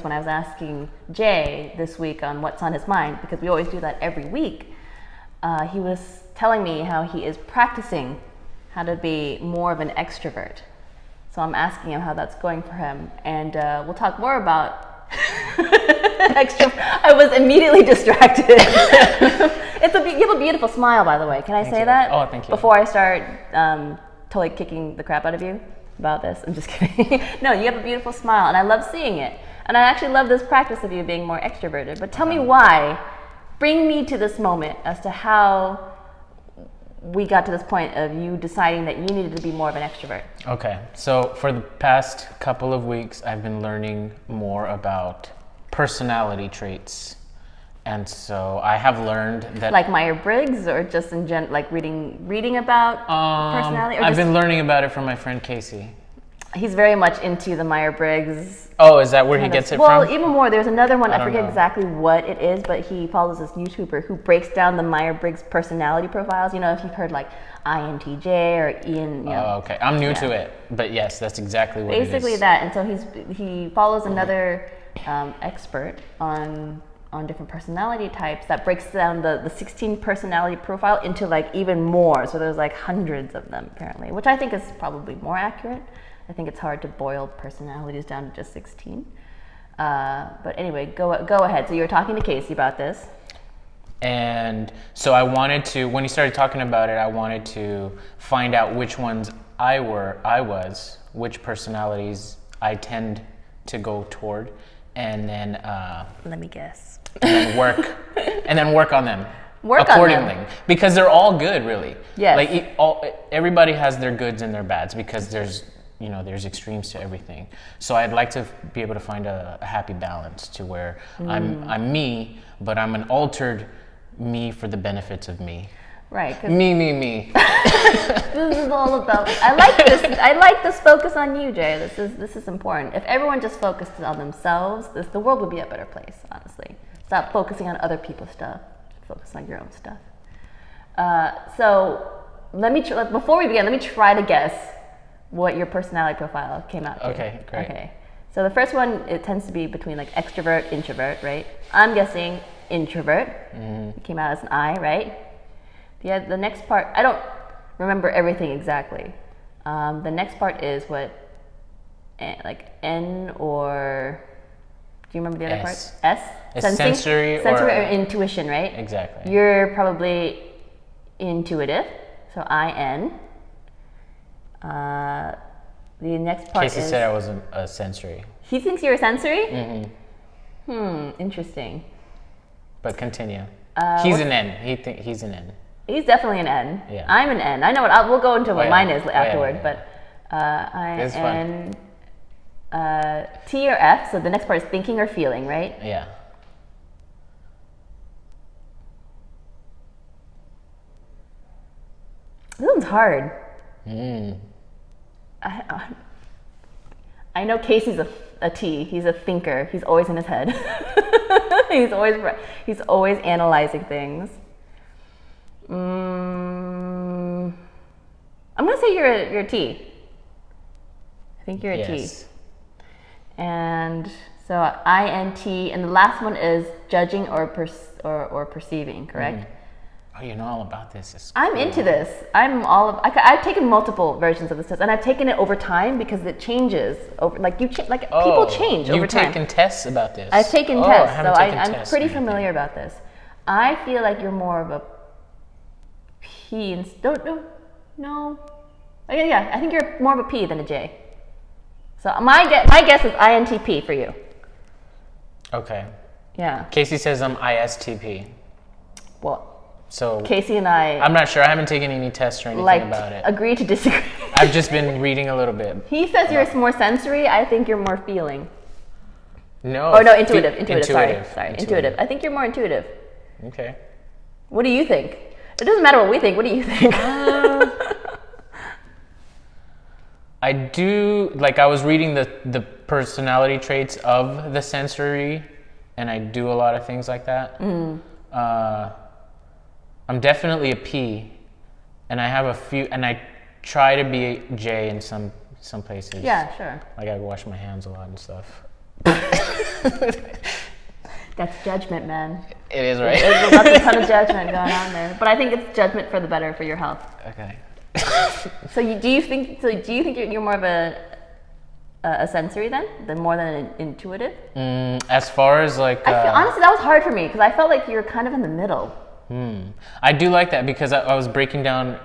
When I was asking Jay this week on what's on his mind, because we always do that every week, he was telling me how he is practicing how to be more of an extrovert. So I'm asking him how that's going for him, and we'll talk more about I was immediately distracted. You have a beautiful smile, by the way. Can I say that? Oh, thank you. Before I start totally kicking the crap out of you about this. I'm just kidding. No, you have a beautiful smile, and I love seeing it. And I actually love this practice of you being more extroverted. But tell me why. Bring me to this moment as to how we got to this point of you deciding that you needed to be more of an extrovert. Okay, so for the past couple of weeks, I've been learning more about personality traits. And so I have learned that... Like Myers-Briggs, or just in like reading about personality? Or I've been learning about it from my friend Casey. He's very much into the Myers-Briggs. Oh, is that where he gets it from? Well, even more. There's another one. I forget know. exactly what it is, but he follows this YouTuber who breaks down the Myers-Briggs personality profiles. You know, if you've heard like INTJ or Ian. You know. Oh, okay. I'm new to it, but yes, that's exactly what Basically it is. that, and so he follows another expert on different personality types that breaks down the 16 personality profile into like even more. So there's like hundreds of them apparently, which I think is probably more accurate. I think it's hard to boil personalities down to just 16. But anyway, go ahead. So you were talking to Casey about this. And so I wanted to, when he started talking about it, I wanted to find out which ones which personalities I tend to go toward, and then let me guess. and then work on them. Work accordingly, on them. because they're all good, really. Yes. Like everybody has their goods and their bads, because there's extremes to everything. So I'd like to be able to find a happy balance to where I'm me, but I'm an altered me for the benefits of me. Right. Me. This is all about. I like this. I like this focus on you, Jay. This is important. If everyone just focused on themselves, the world would be a better place. Honestly, stop focusing on other people's stuff. Focus on your own stuff. So before we begin, let me try to guess what your personality profile came out to. Okay, great. Okay. So the first one, it tends to be between like extrovert, introvert, right? I'm guessing introvert. It came out as an I, right? The next part, I don't remember everything exactly. The next part is what, like N, or do you remember the other part? S? It's sensory or intuition, right? Exactly. You're probably intuitive, so IN. The next part Casey said I was a sensory. He thinks you're a sensory? Interesting. But continue. He's an N. He's an N. He's definitely an N. Yeah. I'm an N. I know what we'll go into what mine is afterward, yeah. But I N T or F. So the next part is thinking or feeling, right? Yeah. This one's hard. I know Casey's a T. He's a thinker. He's always in his head. he's always analyzing things. I'm gonna say you're a T. I think you're a T. Yes. And so INT, and the last one is judging or perceiving, correct? Oh, you know all about this. I'm into this. I've taken multiple versions of this test, and I've taken it over time because it changes over. People change over time. You've taken tests about this. I've taken tests, so I'm tests pretty familiar about this. I feel like you're more of a P. No. Yeah, I think you're more of a P than a J. So my guess is INTP for you. Okay. Yeah. Casey says I'm ISTP. Well. So Casey and I'm not sure. I haven't taken any tests or anything about it. Agree to disagree. I've just been reading a little bit. He says you're more sensory. I think you're more feeling. No. Oh no, intuitive. Sorry, intuitive. I think you're more intuitive. Okay. What do you think? It doesn't matter what we think. What do you think? I do, I was reading the personality traits of the sensory, and I do a lot of things like that. I'm definitely a P, and I have a few, and I try to be a J in some places. Yeah, sure. Like I wash my hands a lot and stuff. That's judgment, man. It is, right? There's a ton of judgment going on there, but I think it's judgment for the better for your health. Okay. Do you think you're more of a sensory than more than an intuitive? As far as like, honestly, that was hard for me because I felt like you were kind of in the middle. I do like that because I was breaking down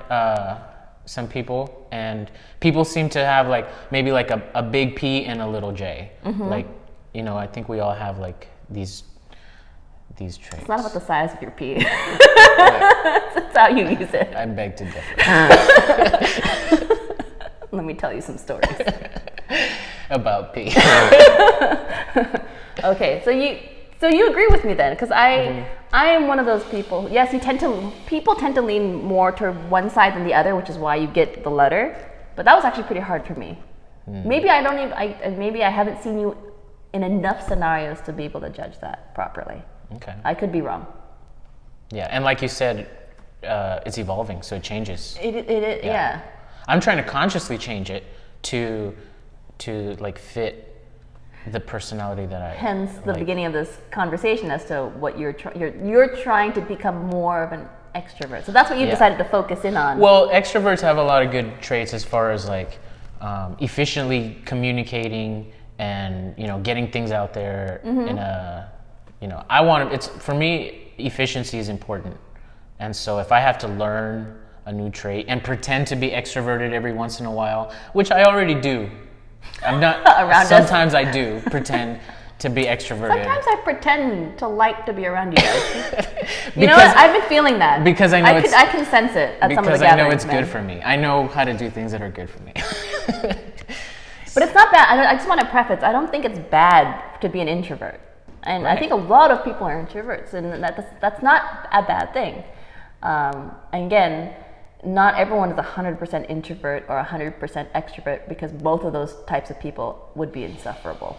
some people, and people seem to have like maybe like a big P and a little J. Like, you know, I think we all have like these traits. It's not about the size of your P. That's how you use it. I beg to differ. Let me tell you some stories about P. Okay, so you agree with me then, because I am one of those people. Yes, people tend to lean more to one side than the other, which is why you get the letter. But that was actually pretty hard for me. Maybe maybe I haven't seen you in enough scenarios to be able to judge that properly. Okay. I could be wrong. Yeah, and like you said, it's evolving, so it changes. Yeah. I'm trying to consciously change it to like fit the personality that I. Hence the like. beginning of this conversation as to what you're trying to become more of an extrovert. So that's what you've decided to focus in on. Well, extroverts have a lot of good traits as far as like efficiently communicating and, you know, getting things out there in a, you know, for me, efficiency is important. And so if I have to learn a new trait and pretend to be extroverted every once in a while, which I already do. I'm not, sometimes I do pretend to be extroverted. Sometimes I pretend to like to be around you guys. You know what? I've been feeling that. Because I know I can sense it at some of the gatherings. Because I know it's good for me. I know how to do things that are good for me. But it's not bad. I just want to preface, I don't think it's bad to be an introvert. And right. I think a lot of people are introverts, and that's not a bad thing. And again, not everyone is 100% introvert or 100% extrovert, because both of those types of people would be insufferable.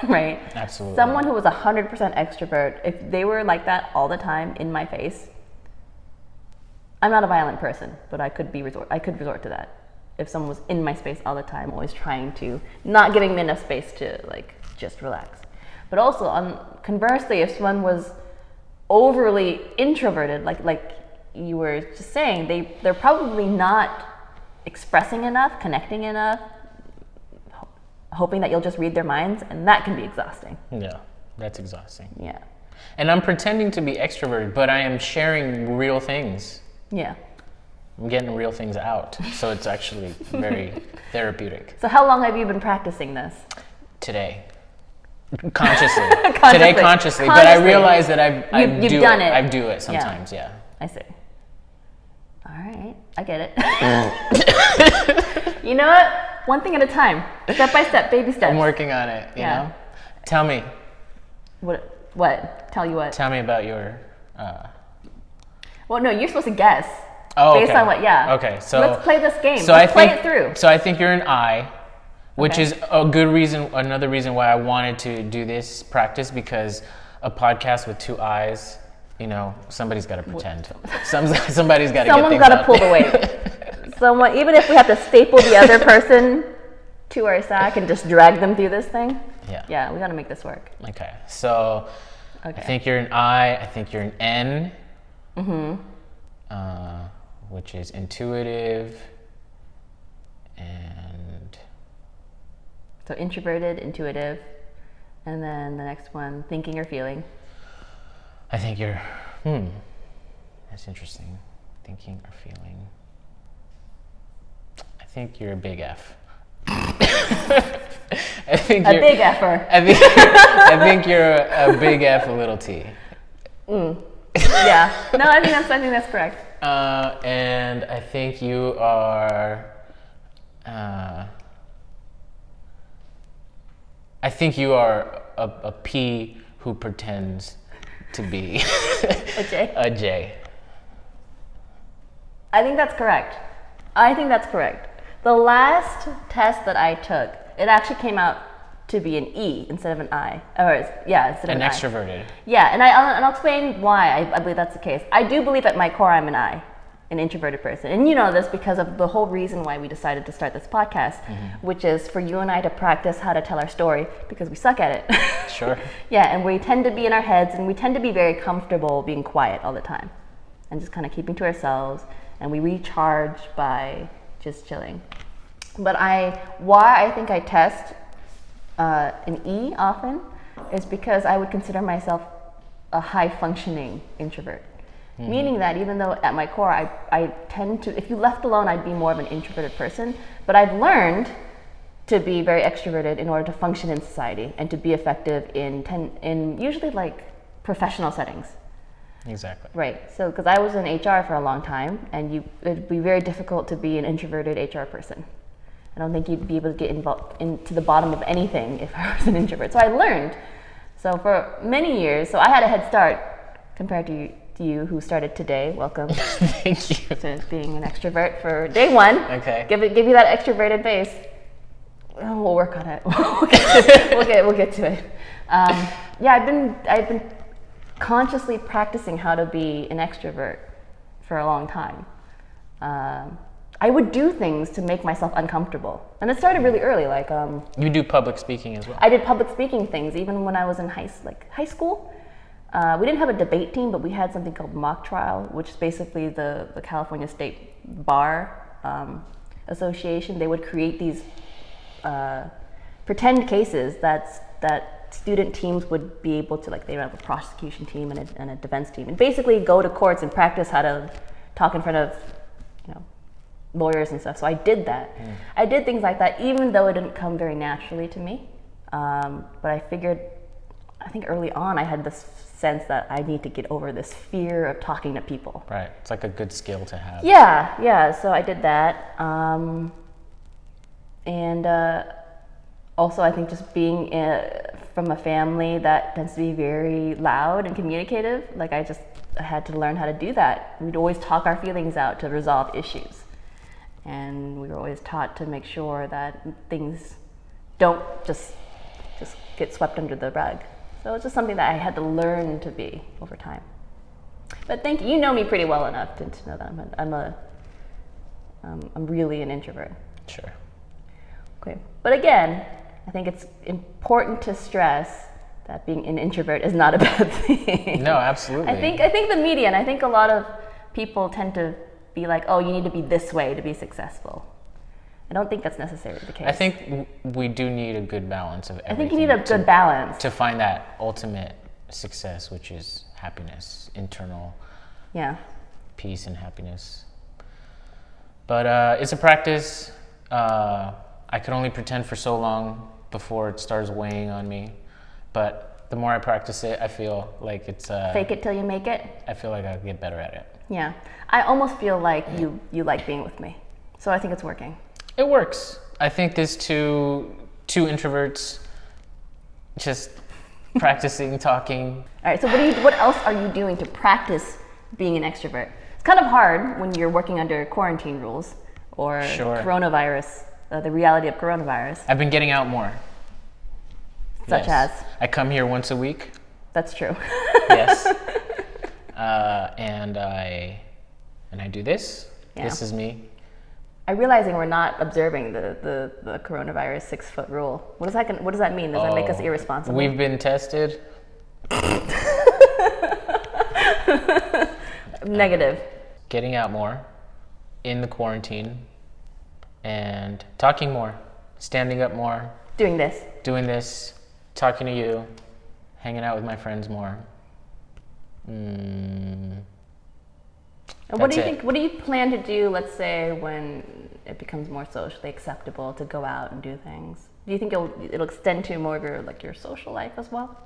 Right? Absolutely. Someone who was 100% extrovert, if they were like that all the time in my face, I'm not a violent person, but I could resort to that. If someone was in my space all the time, always trying to, not giving me enough space to like just relax. But also, conversely, if someone was overly introverted, like you were just saying, they're probably not expressing enough, connecting enough, hoping that you'll just read their minds, and that can be exhausting. Yeah, that's exhausting. Yeah. And I'm pretending to be extroverted, but I am sharing real things. Yeah. I'm getting real things out, so it's actually very therapeutic. So how long have you been practicing this? Today. Consciously. Today consciously, but I realize that I do it sometimes, yeah. I see. All right, I get it. You know what? One thing at a time, step by step, baby steps. I'm working on it, you know? Tell me. What? Tell you what? Tell me about your... Well, no, you're supposed to guess. Oh, based on what, Okay, so... Let's play this game. Let's play it through. So I think you're an I, which is a good reason, another reason why I wanted to do this practice, because a podcast with two eyes, you know, somebody's got to pretend. Somebody's got to get things out. Someone's got to pull the weight. Someone, even if we have to staple the other person to our sack and just drag them through this thing. Yeah, we got to make this work. Okay, so I think you're an I. I think you're an N. Which is intuitive and... So introverted, intuitive, and then the next one, thinking or feeling. I think you're... That's interesting. Thinking or feeling. I think you're a big F. I think a big F-er. I think you're a big F, a little T. Yeah. No, I think that's correct. And I think you are. I think you are a P who pretends to be a J. A J. I think that's correct. The last test that I took, it actually came out to be an E instead of an I. Instead of an extroverted. Yeah, and I'll explain why I believe that's the case. I do believe at my core I'm an I. an introverted person. And you know this because of the whole reason why we decided to start this podcast, which is for you and I to practice how to tell our story because we suck at it. Sure. Yeah, and we tend to be in our heads and we tend to be very comfortable being quiet all the time and just kind of keeping to ourselves, and we recharge by just chilling. But why I think I test an E often is because I would consider myself a high functioning introvert. Meaning that even though at my core I tend to, if you left alone, I'd be more of an introverted person, but I've learned to be very extroverted in order to function in society and to be effective in usually like professional settings. Exactly. Right. So because I was in HR for a long time, and it'd be very difficult to be an introverted HR person. I don't think you'd be able to get involved into the bottom of anything if I was an introvert. So I learned. So for many years, so I had a head start compared to you who started today. Welcome. Thank you. To being an extrovert for day one. Okay. Give you that extroverted base. Oh, we'll work on it. We'll get to it. Yeah, I've been consciously practicing how to be an extrovert for a long time. I would do things to make myself uncomfortable, and it started really early. Like You do public speaking as well. I did public speaking things even when I was in high school. We didn't have a debate team, but we had something called mock trial, which is basically the California State Bar Association. They would create these pretend cases that student teams would be able to, like, they would have a prosecution team and a defense team, and basically go to courts and practice how to talk in front of, lawyers and stuff. So I did that. I did things like that, even though it didn't come very naturally to me. But I think early on I had this sense that I need to get over this fear of talking to people. Right. It's like a good skill to have. Yeah. So I did that. Also I think just being from a family that tends to be very loud and communicative, like I had to learn how to do that. We'd always talk our feelings out to resolve issues. And we were always taught to make sure that things don't just get swept under the rug. So it's just something that I had to learn to be over time. But thank you. You know me pretty well enough to know that I'm really an introvert. Sure. Okay. But again, I think it's important to stress that being an introvert is not a bad thing. No, absolutely. I think the media, and I think a lot of people tend to be like, oh, you need to be this way to be successful. I don't think that's necessarily the case. I think we do need a good balance of everything. I think you need a good balance to find that ultimate success, which is happiness, internal peace and happiness. But it's a practice. I could only pretend for so long before it starts weighing on me. But the more I practice it, I feel like it's... fake it till you make it? I feel like I'll get better at it. Yeah. I almost feel like you like being with me. So I think it's working. It works. I think there's two introverts just practicing talking. All right, so what else are you doing to practice being an extrovert? It's kind of hard when you're working under quarantine rules or coronavirus, the reality of coronavirus. I've been getting out more. Such as? I come here once a week. That's true. Yes. And I do this. Yeah. This is me. I'm realizing we're not observing the coronavirus 6-foot rule. What does that mean? Does that make us irresponsible? We've been tested. Negative. Getting out more in the quarantine and talking more, standing up more. Doing this, talking to you, hanging out with my friends more. And what do you think? What do you plan to do? Let's say when it becomes more socially acceptable to go out and do things. Do you think it'll extend to more of your social life as well?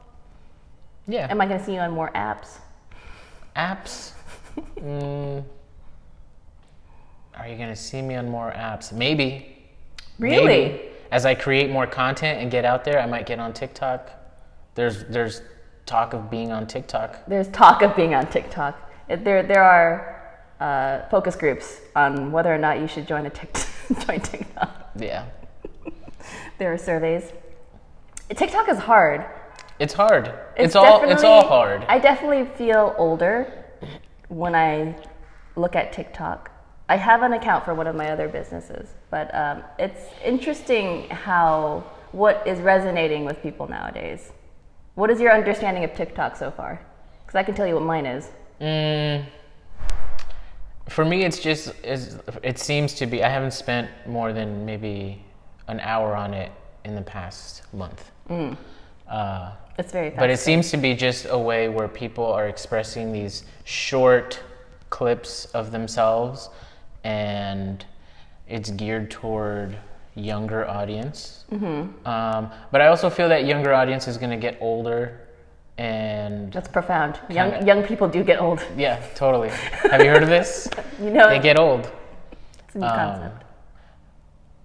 Yeah. Am I going to see you on more apps? Apps? Are you going to see me on more apps? Maybe. Really? Maybe. As I create more content and get out there, I might get on TikTok. There's talk of being on TikTok. There's talk of being on TikTok. There are focus groups on whether or not you should join TikTok. Yeah. There are surveys. TikTok is hard. It's hard. It's all hard. I definitely feel older when I look at TikTok, I have an account for one of my other businesses, but it's interesting what is resonating with people nowadays. What is your understanding of TikTok so far? Because I can tell you what mine is. For me, it seems to be, I haven't spent more than maybe an hour on it in the past month. It's very fast. But it seems to be just a way where people are expressing these short clips of themselves, and it's geared toward younger audience. But I also feel that younger audience is going to get older, and that's profound. Young people do get old. Yeah, totally. Have you heard of this? They get old. It's a new concept.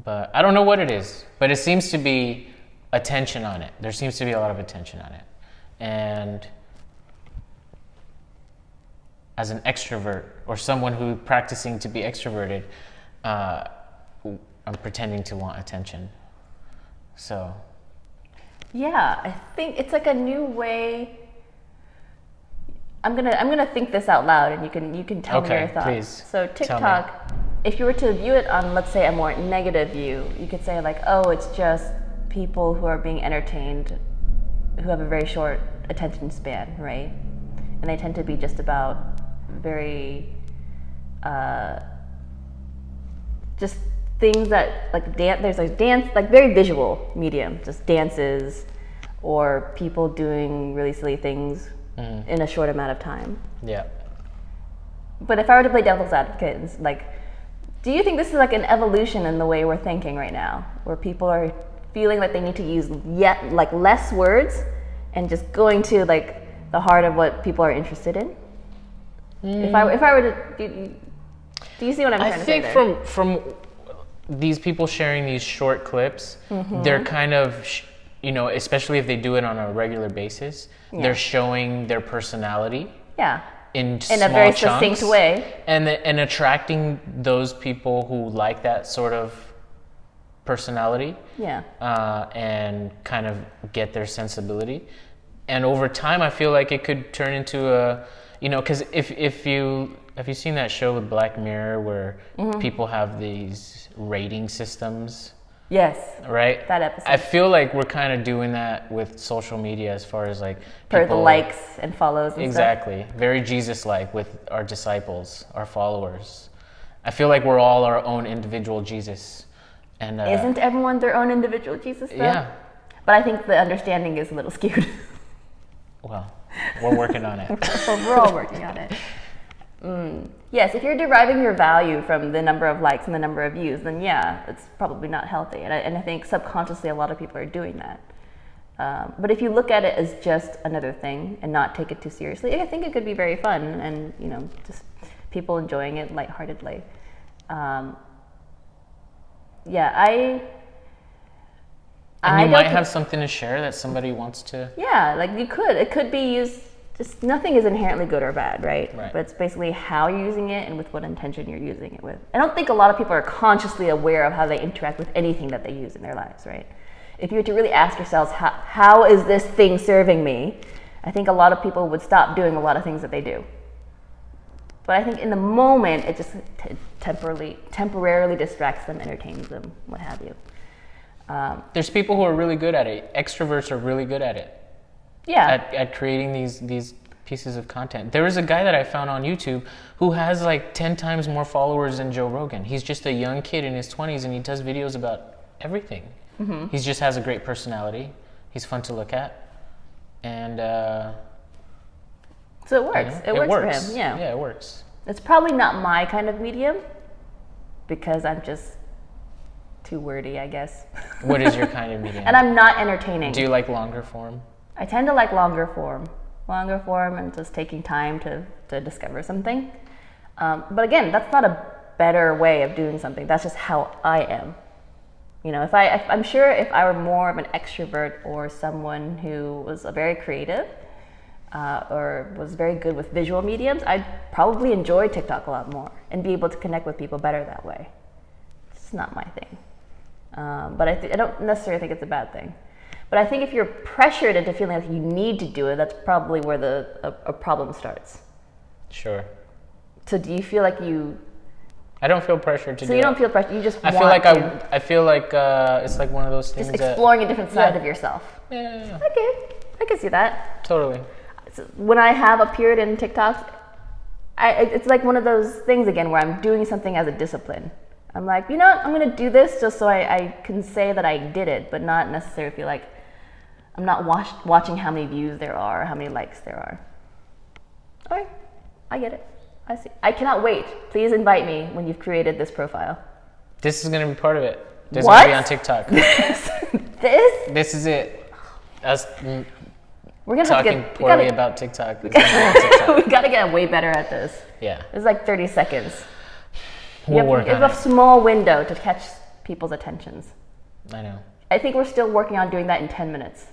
But I don't know what it is, but it seems to be attention on it. There seems to be a lot of attention on it. And as an extrovert or someone who's practicing to be extroverted, I'm pretending to want attention. So yeah, I think it's like a new way. I'm gonna think this out loud, and you can tell me your thoughts. Please. So TikTok, if you were to view it on, let's say, a more negative view, you could say like, oh, it's just people who are being entertained, who have a very short attention span, right? And they tend to be just about very, just things that like there's like dance, like very visual medium, just dances, or people doing really silly things in a short amount of time. Yeah. But if I were to play devil's advocate, it's like, do you think this is like an evolution in the way we're thinking right now, where people are feeling like they need to use like less words and just going to like the heart of what people are interested in? If I were to, do you see what I'm trying to say there? I think from these people sharing these short clips, they're kind of, especially if they do it on a regular basis, they're showing their personality. Yeah. In a very succinct way, and attracting those people who like that sort of personality. Yeah. And kind of get their sensibility, and over time, I feel like it could turn into a, because if you have you seen that show with Black Mirror where people have these rating systems? Yes. Right? That episode. I feel like we're kind of doing that with social media as far as like for the likes and follows and exactly. Stuff. Very Jesus-like with our disciples, our followers. I feel like we're all our own individual Jesus. And isn't everyone their own individual Jesus though? Yeah. But I think the understanding is a little skewed. Well, we're working on it. We're all working on it. Yes, if you're deriving your value from the number of likes and the number of views, then yeah, it's probably not healthy. And I think subconsciously a lot of people are doing that. But if you look at it as just another thing and not take it too seriously, I think it could be very fun and, just people enjoying it lightheartedly. And you might have something to share that somebody wants to... Yeah, like you could. It could be used... Just nothing is inherently good or bad, right? But it's basically how you're using it and with what intention you're using it with. I don't think a lot of people are consciously aware of how they interact with anything that they use in their lives, right? If you were to really ask yourselves, how is this thing serving me? I think a lot of people would stop doing a lot of things that they do. But I think in the moment, it just temporarily distracts them, entertains them, what have you. There's people who are really good at it. Extroverts are really good at it. Yeah. At creating these pieces of content. There was a guy that I found on YouTube who has like 10 times more followers than Joe Rogan. He's just a young kid in his 20s and he does videos about everything. He just has a great personality. He's fun to look at. And so it works. It works for him. Yeah. Yeah, it works. It's probably not my kind of medium because I'm just too wordy, I guess. What is your kind of medium? And I'm not entertaining. Do you like longer form? I tend to like longer form and just taking time to discover something. But again, that's not a better way of doing something. That's just how I am. I'm sure if I were more of an extrovert or someone who was very creative or was very good with visual mediums, I'd probably enjoy TikTok a lot more and be able to connect with people better that way. It's not my thing. But I don't necessarily think it's a bad thing. But I think if you're pressured into feeling like you need to do it, that's probably where a problem starts. Sure. So do you feel like you? I don't feel pressure to do So you don't that. feel pressure. You just I feel like I feel like it's like one of those things just exploring a different side Yeah. of yourself. Yeah. Okay, I can see that. Totally. So when I have appeared in TikToks, it's like one of those things again where I'm doing something as a discipline. I'm like, you know what? I'm gonna do this just so I can say that I did it, but not necessarily feel like I'm not watching how many views there are, or how many likes there are. Okay, I get it. I see. I cannot wait. Please invite me when you've created this profile. This is gonna be part of it. This is What? gonna be on TikTok. This? This is it. Us We're gonna talking have to poorly about TikTok. It's gonna be on TikTok. we gotta get way better at this. Yeah. It's like 30 seconds. We'll work you on have it. a small window to catch people's attentions. I know. I think we're still working on doing that in 10 minutes.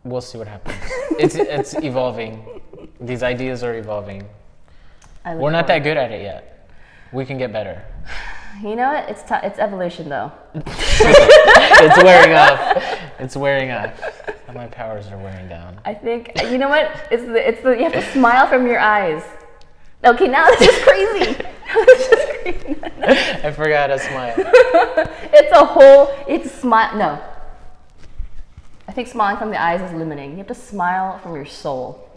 We'll see what happens. It's evolving. These ideas are evolving. We're not that good at it yet. We can get better. You know what? It's evolution though. It's wearing off. It's wearing off. My powers are wearing down. I think, you know what? You have to smile from your eyes. Okay, now this is crazy. This is crazy. I forgot to smile. It's smile. No. I think smiling from the eyes is limiting. You have to smile from your soul.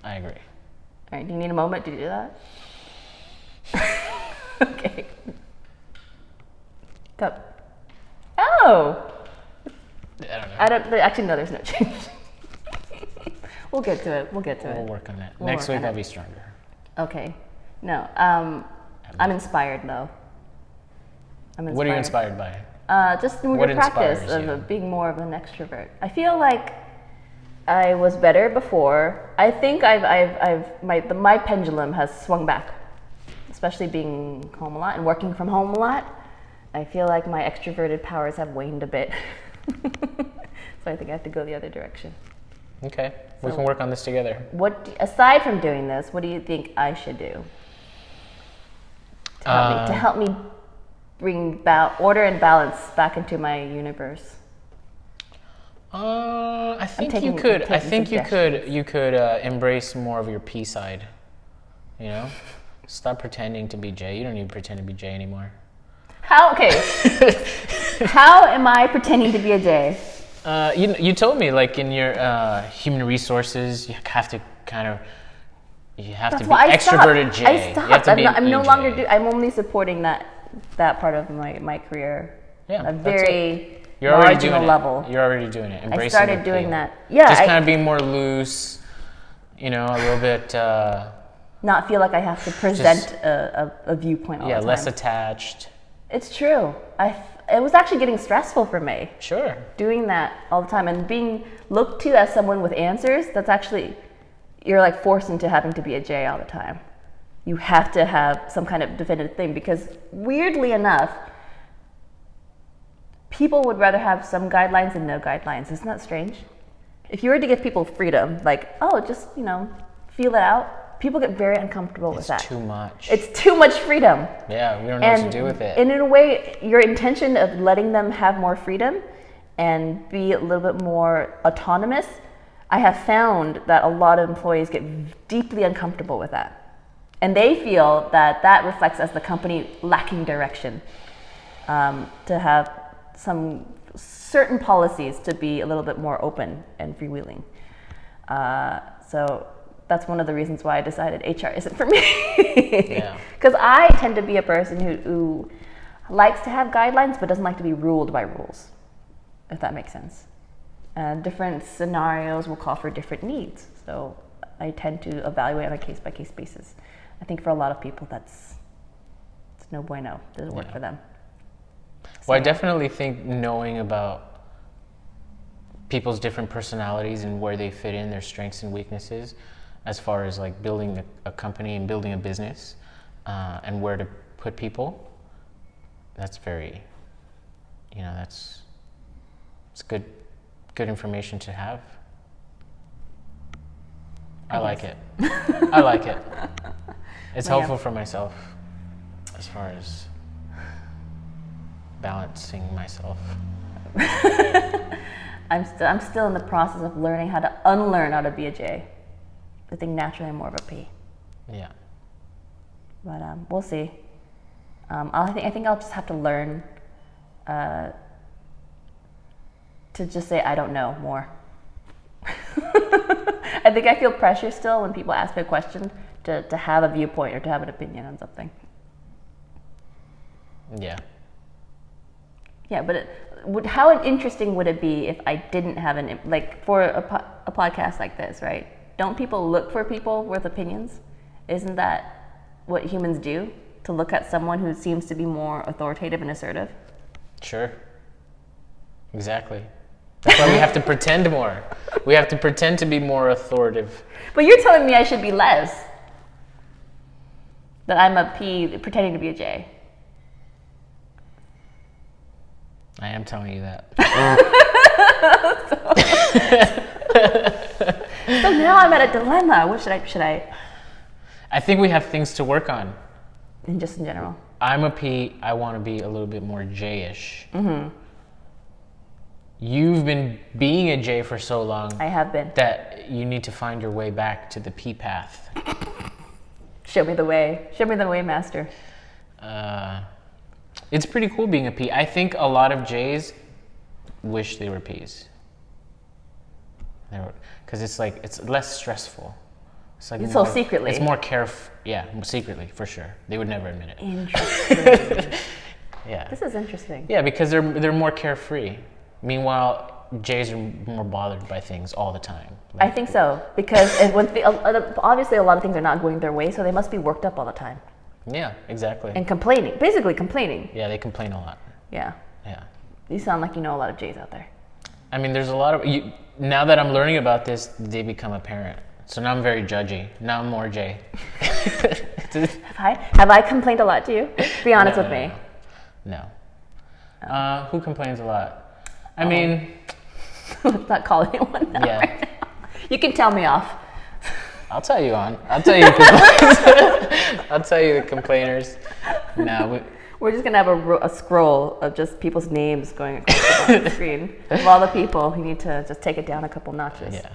I agree. All right, do you need a moment to do that? Okay. Cup. Oh! I don't know. Actually, no, there's no change. We'll get to it. We'll work on it. We'll Next work week on I'll it. be stronger. Okay. No, I'm inspired though. What are you inspired by? Just through What your practice inspires you? of being more of an extrovert. I feel like I was better before. I think my pendulum has swung back, especially being home a lot and working from home a lot. I feel like my extroverted powers have waned a bit. So I think I have to go the other direction. Okay, we can work on this together. Aside from doing this, what do you think I should do to help me bring order and balance back into my universe? I think taking- you could. I'm I taking think you could embrace more of your P side. You know, stop pretending to be J. You don't need to pretend to be J anymore. How? Okay. How am I pretending to be a J? You told me like in your human resources, you have to That's be why I extroverted stopped. J. I You have stopped. to be an I'm no EJ. longer I'm only supporting that part of my career. Yeah, a that's very You're already marginal doing level. it. You're already doing it. I Embracing started your doing P. that. Yeah. Just kind of being more loose. You know, a little bit. Not feel like I have to present a viewpoint all the time. Less attached. It's true. It was actually getting stressful for me. Sure. Doing that all the time and being looked to as someone with answers. That's actually, you're like forced into having to be a J all the time. You have to have some kind of definitive thing because weirdly enough, people would rather have some guidelines than no guidelines. Isn't that strange? If you were to give people freedom, like, oh, just, feel it out, people get very uncomfortable with that. It's too much. It's too much freedom. Yeah, we don't know what to do with it. And in a way, your intention of letting them have more freedom and be a little bit more autonomous, I have found that a lot of employees get deeply uncomfortable with that. And they feel that reflects as the company lacking direction, to have some certain policies to be a little bit more open and freewheeling. So that's one of the reasons why I decided HR isn't for me. Because I tend to be a person who likes to have guidelines but doesn't like to be ruled by rules, if that makes sense. Different scenarios will call for different needs. So I tend to evaluate on a case-by-case basis. I think for a lot of people it's no bueno. It doesn't work for them. Well, I definitely think knowing about people's different personalities and where they fit in, their strengths and weaknesses, as far as like building a company and building a business, and where to put people, that's very, it's good information to have. I like it. I like it. It's helpful for myself as far as balancing myself. I'm still in the process of learning how to unlearn how to be a J. I think naturally I'm more of a P. Yeah. But we'll see. I think I'll just have to learn to just say I don't know more. I think I feel pressure still when people ask me a question to have a viewpoint or to have an opinion on something. Yeah. Yeah, but how interesting would it be if I didn't have for a podcast like this, right? Don't people look for people with opinions? Isn't that what humans do? To look at someone who seems to be more authoritative and assertive? Sure. Exactly. That's why we have to pretend more. We have to pretend to be more authoritative. But you're telling me I should be less. That I'm a P pretending to be a J. I am telling you that. So now I'm at a dilemma. What should I? I think we have things to work on. In general. I'm a P. I want to be a little bit more J-ish. Mm-hmm. You've been being a J for so long. I have been. That you need to find your way back to the P path. Show me the way. Show me the way, master. It's pretty cool being a P. I think a lot of J's wish they were P's. Because it's less stressful. It's like so secretly. It's more yeah, secretly, for sure. They would never admit it. Interesting. Yeah. This is interesting. Yeah, because they're more carefree. Meanwhile, J's are more bothered by things all the time. I think so, because obviously a lot of things are not going their way, so they must be worked up all the time. Yeah, exactly. And basically complaining. Yeah, they complain a lot. Yeah. Yeah. You sound like you know a lot of J's out there. I mean, there's a lot of now that I'm learning about this, they become apparent. So now I'm very judgy. Now I'm more J. Have I complained a lot to you? Be honest with me. No. Who complains a lot? I mean, let's not call anyone out. Yeah. Right now. You can tell me off. I'll tell you on. I'll tell you the complainers. No, we're just gonna have a scroll of just people's names going across the screen of all the people who need to just take it down a couple notches. Yeah.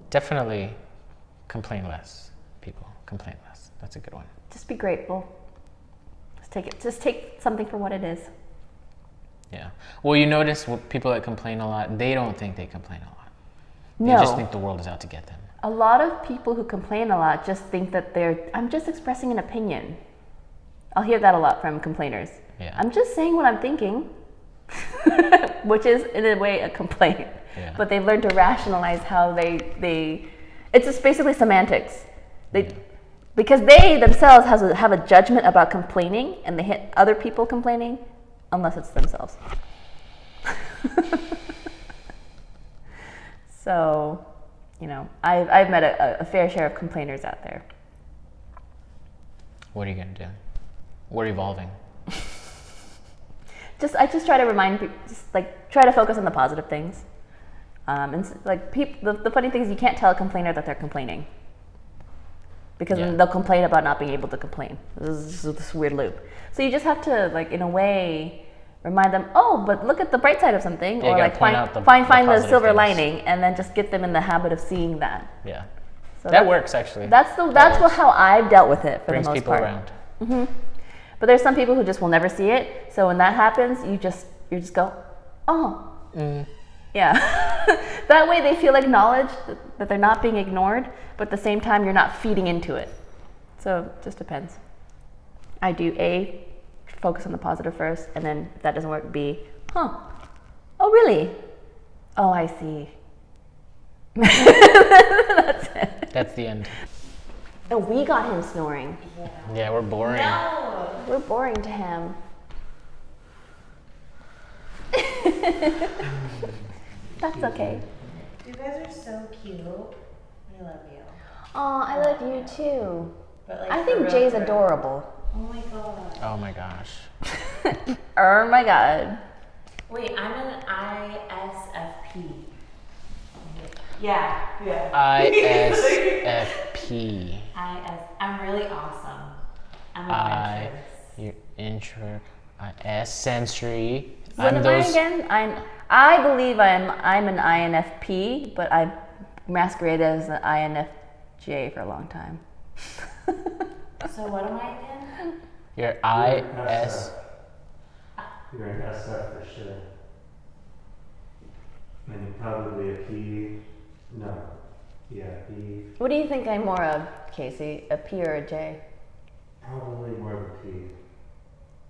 Definitely complain less. People complain less. That's a good one. Just be grateful. Just take something for what it is. Yeah. Well, you notice people that complain a lot, they don't think they complain a lot. No. They just think the world is out to get them. A lot of people who complain a lot just think that I'm just expressing an opinion. I'll hear that a lot from complainers. Yeah. I'm just saying what I'm thinking, which is in a way a complaint. Yeah. But they've learned to rationalize how it's just basically semantics. Because they themselves have a judgment about complaining, and they hit other people complaining, unless it's themselves. So, I've met a fair share of complainers out there. What are you gonna do? We're evolving. I just try to remind people, try to focus on the positive things. And the funny thing is, you can't tell a complainer that they're complaining, because then they'll complain about not being able to complain. This is this weird loop. So you just have to, in a way, remind them, oh, but look at the bright side of something, or find the silver things. Lining, and then just get them in the habit of seeing that. Yeah. So that works, actually. That's how I've dealt with it for Brings the most people part. around. Mm-hmm. But there's some people who just will never see it. So when that happens, you just go, oh, yeah. That way they feel acknowledged, that they're not being ignored, but at the same time you're not feeding into it. So it just depends. I do focus on the positive first, and then if that doesn't work, B, oh really? Oh, I see. That's it. That's the end. And we got him snoring. Yeah, we're boring. No, we're boring to him. That's okay. You guys are so cute. I love you. Oh, I love you too. But I think Jay's adorable. Oh my god. Oh my gosh. Oh my god. Wait, I'm an ISFP. Yeah. ISFP. I'm really awesome. I'm adventurous. sensory. What am I again? I believe I'm an INFP, but I've masqueraded as an INFJ for a long time. So what am I again? You're IS. You're an SF for sure. And you're probably a P. No. Yeah, P. What do you think I'm more of, Casey? A P or a J? Probably more of a P.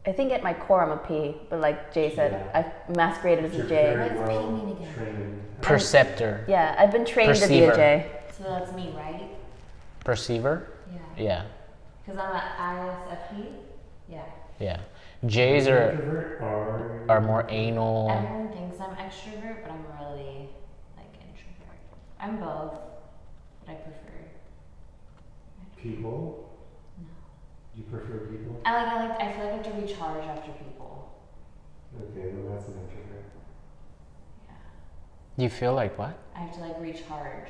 I think at my core I'm a P, but like Jay said, Yeah. I've masqueraded as a You're J. very What's P well mean again? trained. Perceptor. Yeah, I've been trained to be a Perceiver. J. So that's me, right? Perceiver? Yeah. Yeah. Because I'm an ISFP? Yeah. Yeah. J's are Introvert or more anal. Everyone thinks I'm extrovert, but I'm really like introvert. I'm both, but I prefer. people? No. You prefer people? I feel like I have to recharge after people. Okay, well that's an introvert. Yeah. You feel like what? I have to like recharge.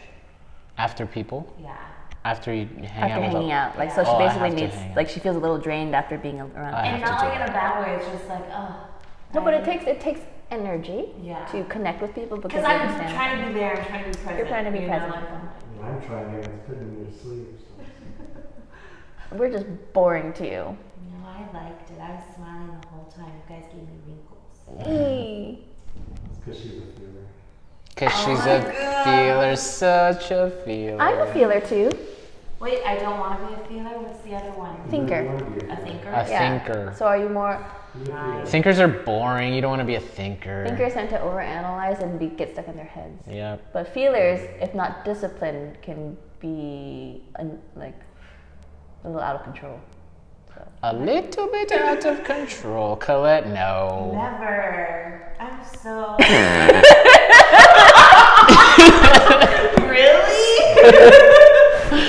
After people? Yeah. After you hang After out with hanging out. Like, so Yeah. she Oh, I basically have to needs, hang out. like, she feels a little drained after being around. I And have to not do like in that. a bad way. It's just like, No, but it takes energy Yeah. to connect with people because Because they I'm understand. trying to be there. I'm trying to be present. You're trying to be you know, present. like, And I'm trying and it's putting me to sleep. So. We're just boring to you. no, I liked it. I was smiling the whole time. You guys gave me wrinkles. Hey. It's because she's a feeler. Because Oh she's my a God. feeler, such a feeler. I'm a feeler too. Wait, I don't want to be a feeler. What's the other one? Thinker. You want to be A thinker? A thinker. So are you more Yeah. Thinkers are boring. You don't want to be a thinker. thinkers tend to overanalyze and get stuck in their heads. Yep. But feelers, if not disciplined, can be like a little out of control. So. A little bit out of control. Colette, no. Never. I'm so. Really?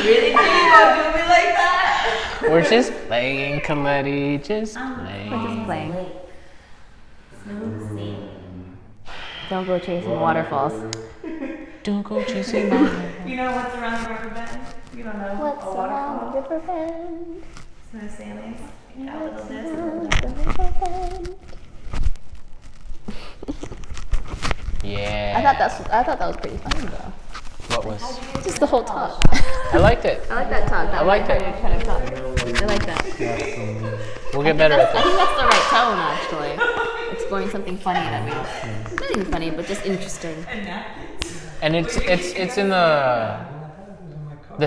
Really? You gonna do me like that? We're just playing, Colette. Just playing. We're just playing. Lake. Smooth sailing. Don't go chasing waterfalls. Don't go chasing my. You know what's around the river bend? You don't know? What's A around waterfall? the river bend? Smooth sailing. Yeah, a little What's this, a around little the that. river bend? Yeah. I thought that was pretty funny though. What was? Just the whole talk. I liked it. I like that talk. I liked it. Kind of talk. I like that. We'll get better at I this. think that's the right tone, actually. Exploring something funny that we, nothing funny, but just interesting. And it's in the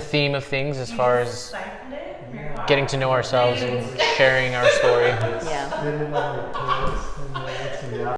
theme of things as far as getting to know ourselves and sharing our story. Yeah. Spit it on her toes.